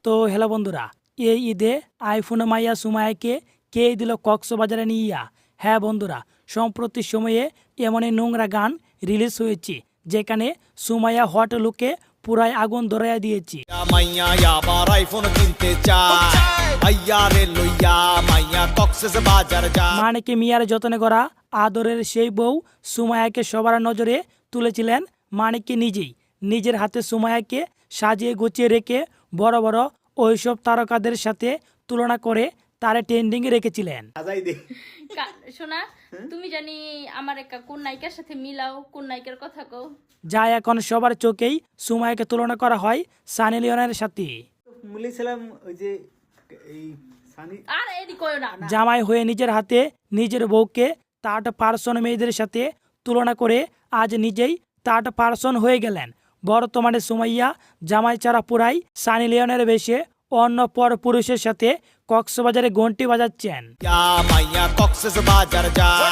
তো হ্যালো বন্ধুরা, এই ঈদে আইফোন মাইয়া সুমায়াকে কে দিল কক্সবাজারে নিয়া। হ্যাঁ বন্ধুরা, সম্প্রতি সময়ে এমনই নোংরা গান রিলিজ হয়েছে যেখানে সুমাইয়া হট লুকে পুরাই আগুন ধরাইয়া দিয়েছে। মাইয়া আবার আইফোন কিনতে চায়, আইয়া রে লইয়া মাইয়া কক্সবাজার যায়। মানিকে মিয়ার যত্নে করা আদরের সেই বউ সুমায়াকে সবার নজরে তুলেছিলেন মানিককে নিজেই। নিজের হাতে সুমায়াকে সাজিয়ে গুছিয়ে রেখে বড় বড় ওইসব তারকাদের সাথে তুলনা করে তারে ট্রেন্ডিংয়ে রেখেছিলেন। শোনা, তুমি জানি আমার একটা কোন নায়িকার সাথে মিলাও, কোন নায়িকার কথা কও। যা এখন সবার চোখেই সুমায়াকে তুলনা করা হয় সানি লিওনের সাথে। বলেছিলাম ওই যে এই সানি আর এদি কইও না। জামাই হয়ে নিজের হাতে নিজের বউকে থার্ড পারসন মেয়েদের সাথে তুলনা করে আজ নিজেই থার্ড পারসন হয়ে গেলেন। বর্তমানে সুমাইয়া জামাই ছাড়া পুরাই সানি লিওনের বেশে অন্য পর পুরুষের সাথে কক্সবাজারে ঘন্টি বাজাচ্ছেন। মাইয়া কক্সবাজার যায়,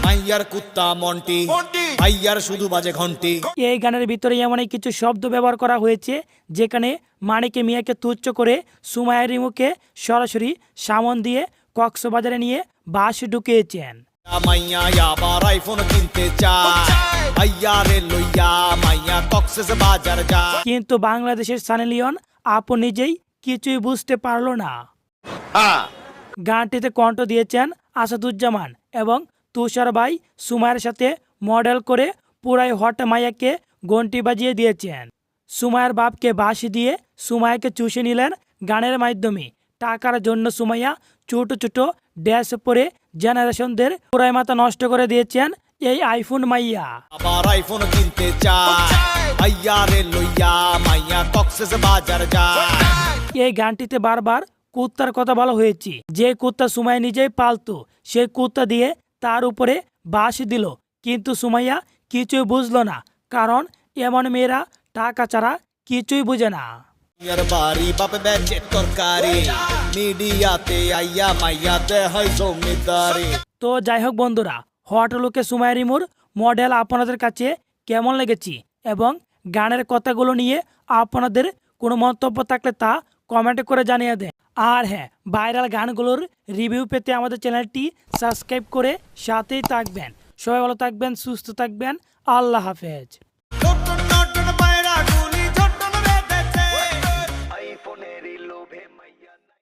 মাইয়ার কুত্তা মন্টি, আইয়ার শুধু বাজে ঘন্টি। এই গানের ভিতরে এমনই কিছু শব্দ ব্যবহার করা হয়েছে যেখানে মানিকে মিয়াকে তুচ্ছ করে সুমাইয়ার মুখে সরাসরি সামন দিয়ে কক্সবাজারে নিয়ে বাস ঢুকিয়েছেন। মাইয়া আবার আইফোন কিনতে চায়, আইয়া রে লইয়া মাইয়া কক্সবাজার যায়। কিন্তু বাংলাদেশের সানি লিওন আপু নিজেই কিছুই বুঝতে পারলো না। গানটিতে কণ্ঠ দিয়েছেন আসাদুজ্জামান এবং তুষার ভাই সুমাইয়ের সাথে মডেল করে পুরাই হট মাইয়াকে ঘন্টি বাজিয়ে দিয়েছেন। সুমাইয়ের বাপকে বাঁশি দিয়ে সুমাইয়াকে চুষে নিলেন গানের মাধ্যমে। টাকার জন্য সুমাইয়া ছোট ছোট ড্যাশ পরে জেনারেশনদের পুরাই মাথা নষ্ট করে দিয়েছেন এই আইফোন মাইয়া। আবার আইফোন কিনতে চায়, আইয়া রে লইয়া মাইয়া কক্সবাজার যায়। এই গানটিতে বারবার কুত্তার কথা বলা হয়েছে। যে কুত্তা সুমাইয়া নিজেই পালতো সেই কুত্তা দিয়ে তার উপরে বাঁশ দিল, কিন্তু সুমাইয়া কিছুই বুঝলো না, কারণ এমন মেয়েরা টাকা ছাড়া কিছুই বুঝে না। মাইয়ার বাড়ি বাপে বেচে তরকারি, মিডিয়াতে আইয়া মাইয়াতে হয় জমিদারি। তো যাই হোক বন্ধুরা, হট লুকে সুমাইয়া রিমুর মডেল আপনাদের কাছে কেমন লেগেছে এবং গানের কথাগুলো নিয়ে আপনাদের কোনো মন্তব্য থাকলে তা কমেন্ট করে জানিয়ে দেন। আর হ্যাঁ, ভাইরাল গানগুলোর রিভিউ পেতে আমাদের চ্যানেলটি সাবস্ক্রাইব করে সাথেই থাকবেন। সবাই ভালো থাকবেন, সুস্থ থাকবেন। আল্লাহ হাফেজ।